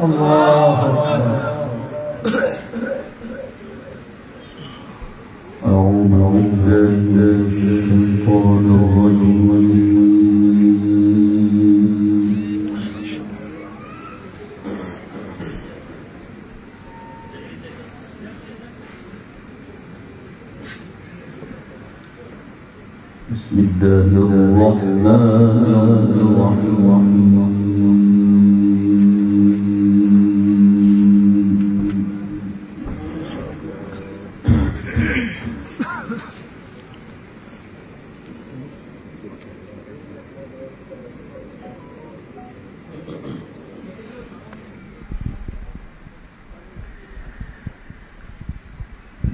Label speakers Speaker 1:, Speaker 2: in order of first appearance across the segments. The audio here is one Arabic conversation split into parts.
Speaker 1: الله أعوذ بالله من الشيطان الرجيم. بسم الله الرحمن الرحيم.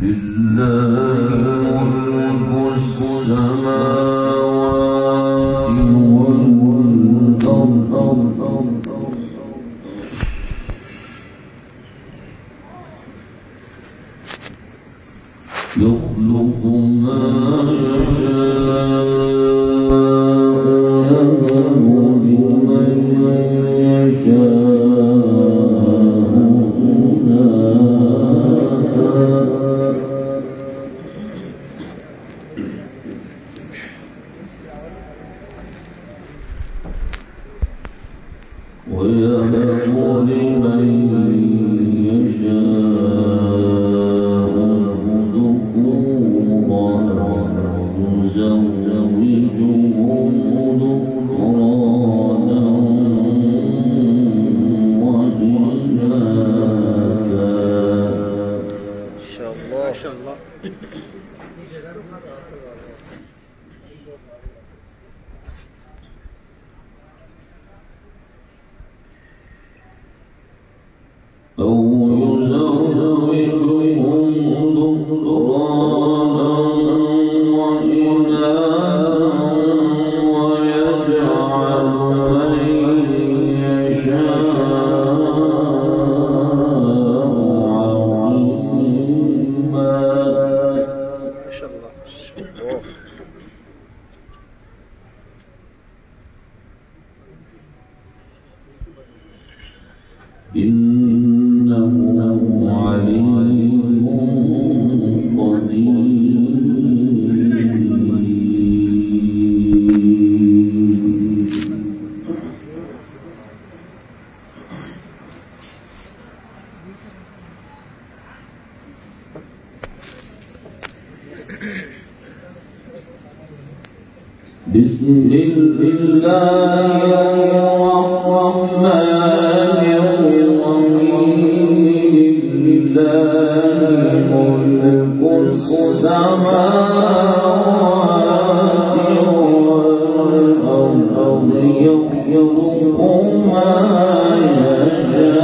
Speaker 1: لله ملك السماوات والأرض يخلق ما يشاء لمن يشاء. ويهب لمن يشاء ذكورا يزوجهم ذكرانا وإناثا.
Speaker 2: ما شاء الله ما شاء الله.
Speaker 1: أو يزوجهم ذكرانا وإناثا ويجعل من يشاء عقيما.
Speaker 2: ما شاء الله.
Speaker 1: إنه عليم قدير. بسم الله الرحمن الرحيم. لله ملك السماوات والأرض يخلق ما يشاء.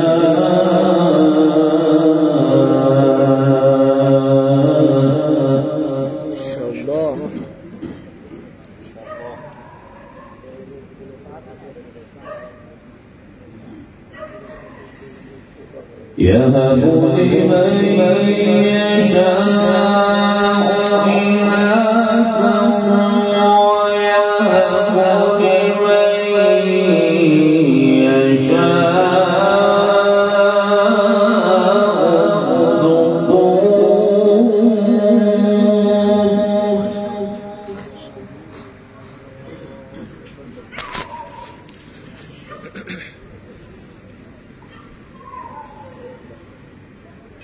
Speaker 1: يهب لمن يشاء إناثا ويهب لمن يشاء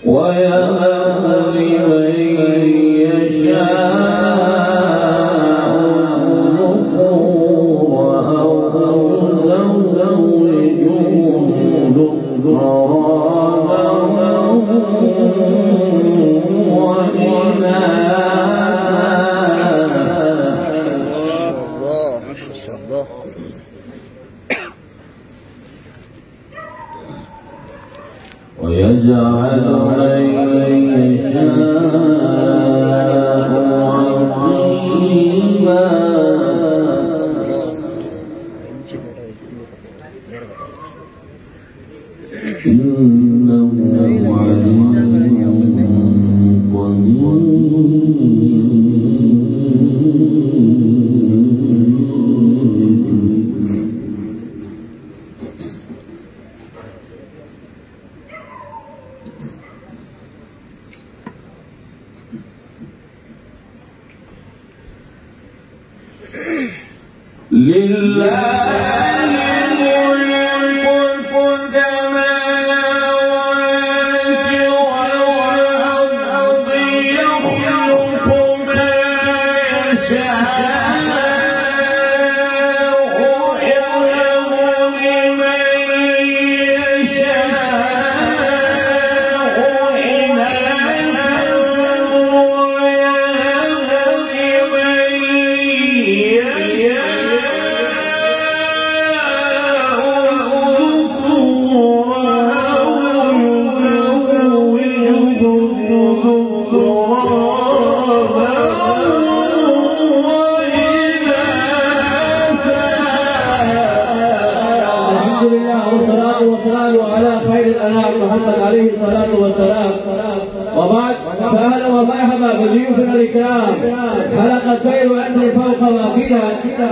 Speaker 1: ويهب لمن يشاء ذكورا أو يزوجهم ذكرانا وإناثا. ويجعل من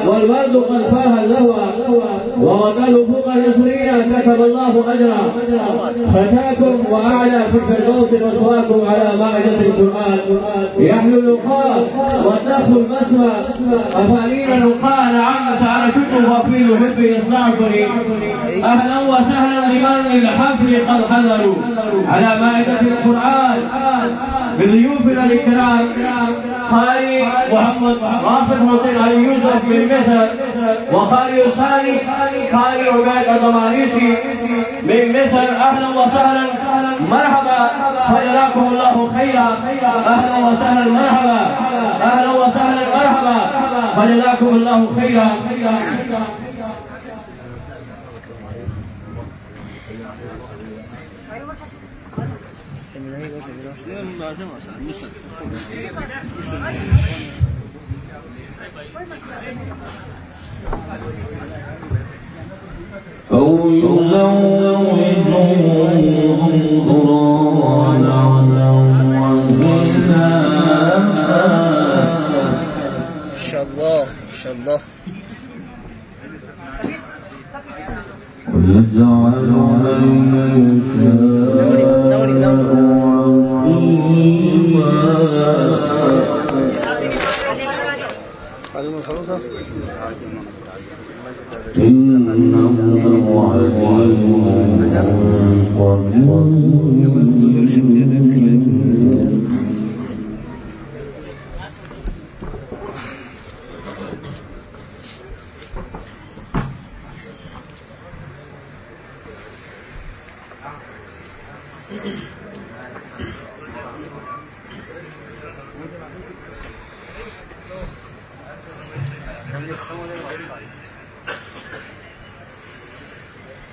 Speaker 3: والورد قد فاه اللهوى وغطل فوق اليسرين كتب الله أجرا فتاكم وأعلى في الفردوس مسواكم على مائدة القرآن يحلو اللقاء والدخل المسوى أفانين نقاء نعم سعرشكم وفي حبي يصنعكني أهلا وسهلا لمن للحفل قد حضروا على مائدة القرآن من ضيوفنا الكرام قارئ محمد رافض حسين علي يوسف من مصر وقارئ ثاني قارئ عبيد الضماريسي من مصر. اهلا وسهلا مرحبا فجزاكم الله خيرا. اهلا وسهلا مرحبا اهلا وسهلا مرحبا فجزاكم الله خيرا.
Speaker 1: أو يزوجهم ذرانا وإناثا
Speaker 2: إن شاء الله إن شاء الله.
Speaker 1: ويجعل من يشاء إنه عليم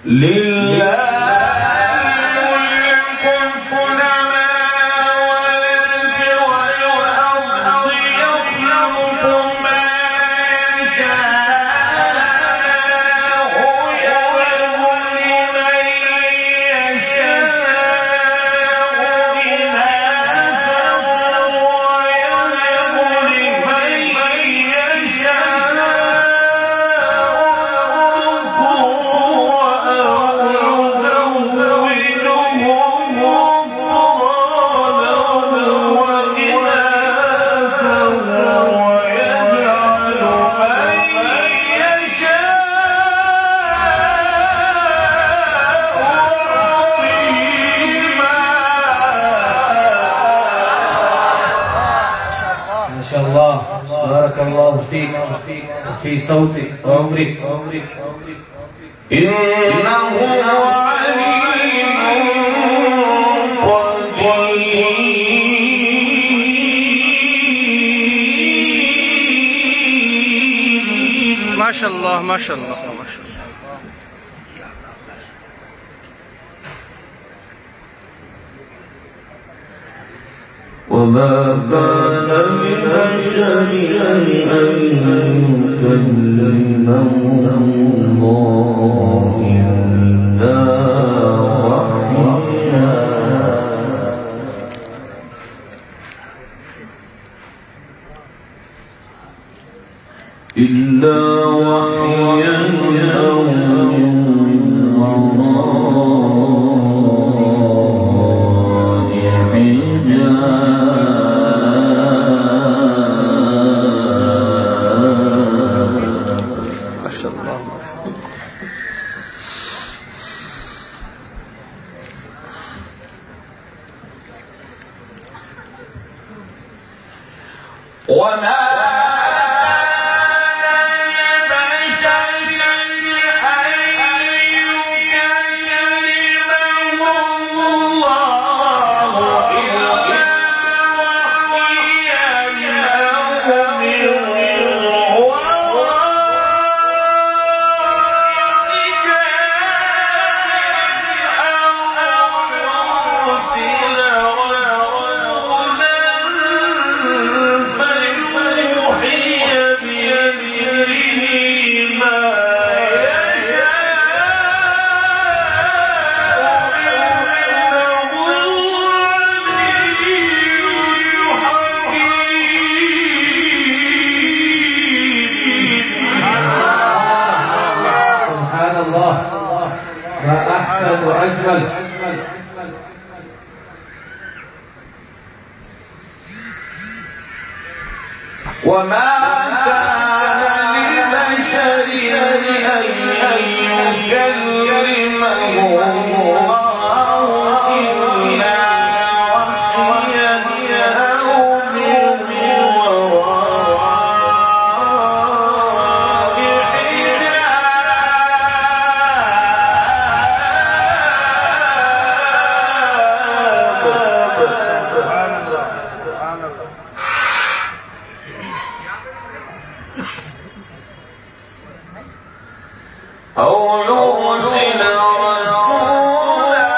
Speaker 1: لله
Speaker 3: في صوتك وعمرك
Speaker 1: إنه عليم قدير.
Speaker 2: ما شاء الله ما شاء الله ما شاء الله.
Speaker 1: وما كان لبشر أن يكلمه الله إلا وحيا أو من وراء حجاب
Speaker 3: وأجمل.
Speaker 1: وما كان لبشر أن يكلمه الله إلا وحيا أو من وراء أو يرسل رسولا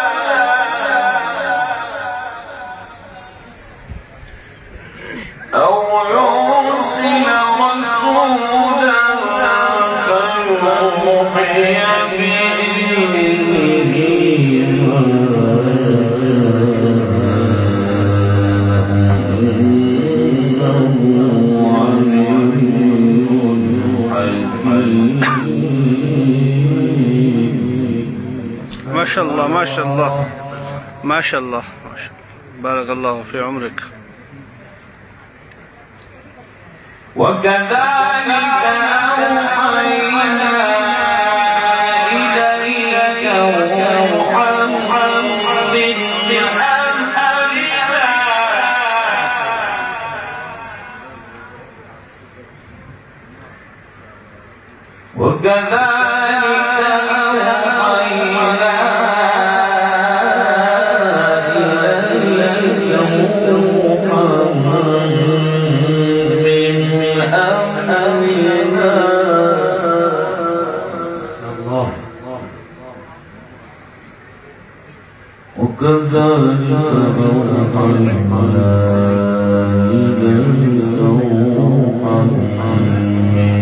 Speaker 1: فيوحي
Speaker 2: ما شاء الله ما شاء الله ما شاء الله ما شاء الله، بارك الله في عمرك.
Speaker 1: وكذلك أوحينا إليك روحا من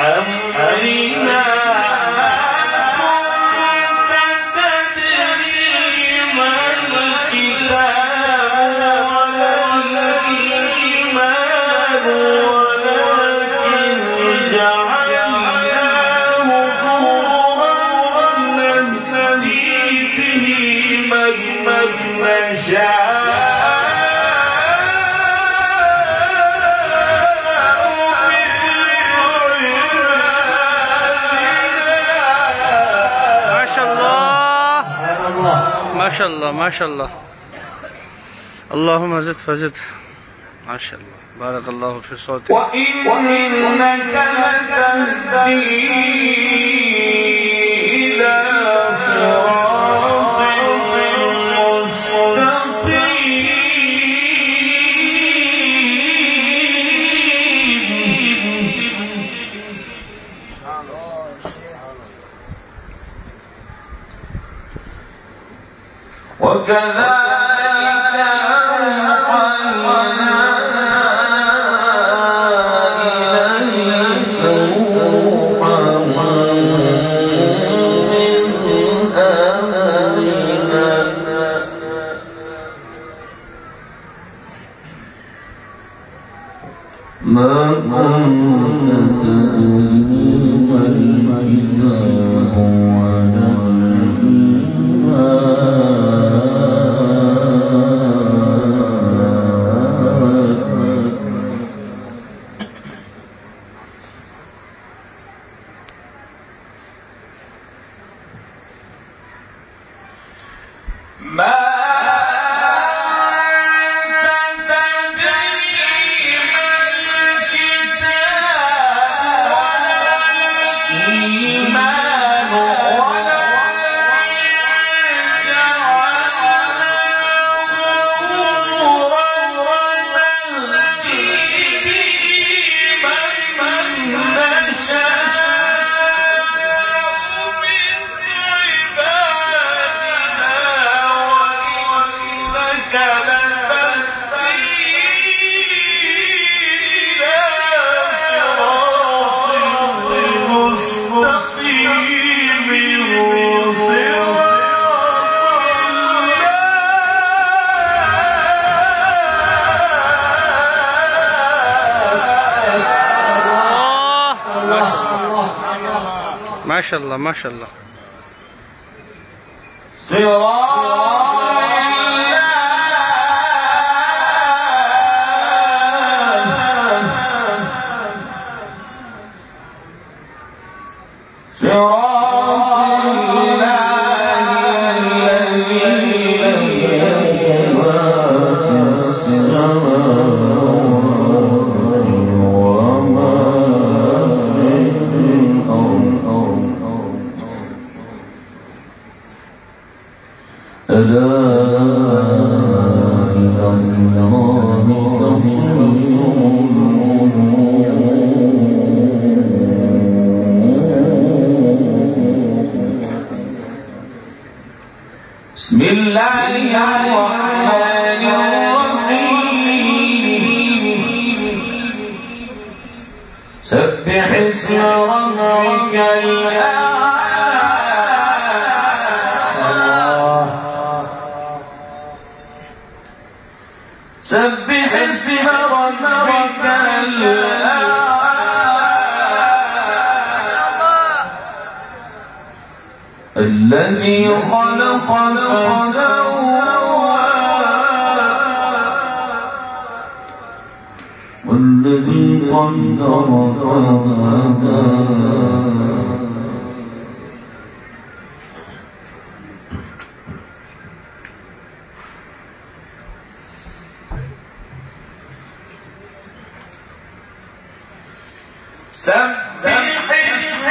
Speaker 1: أمرنا
Speaker 2: ما شاء الله. ما شاء الله ما شاء الله، اللهم زد فزد. ما شاء الله، بارك الله في صوتك.
Speaker 1: وإنك لتهدي إلى صراط وكذلك أوحينا إليك روحا من أمرنا ما
Speaker 2: ما شاء الله ما شاء الله.
Speaker 1: بسم الله الرحمن الرحيم سبح اسم ربك الأعلى سبح اسم ربك الأعلى الذي خلق فسوى والذي قدر فهدى سبح اسم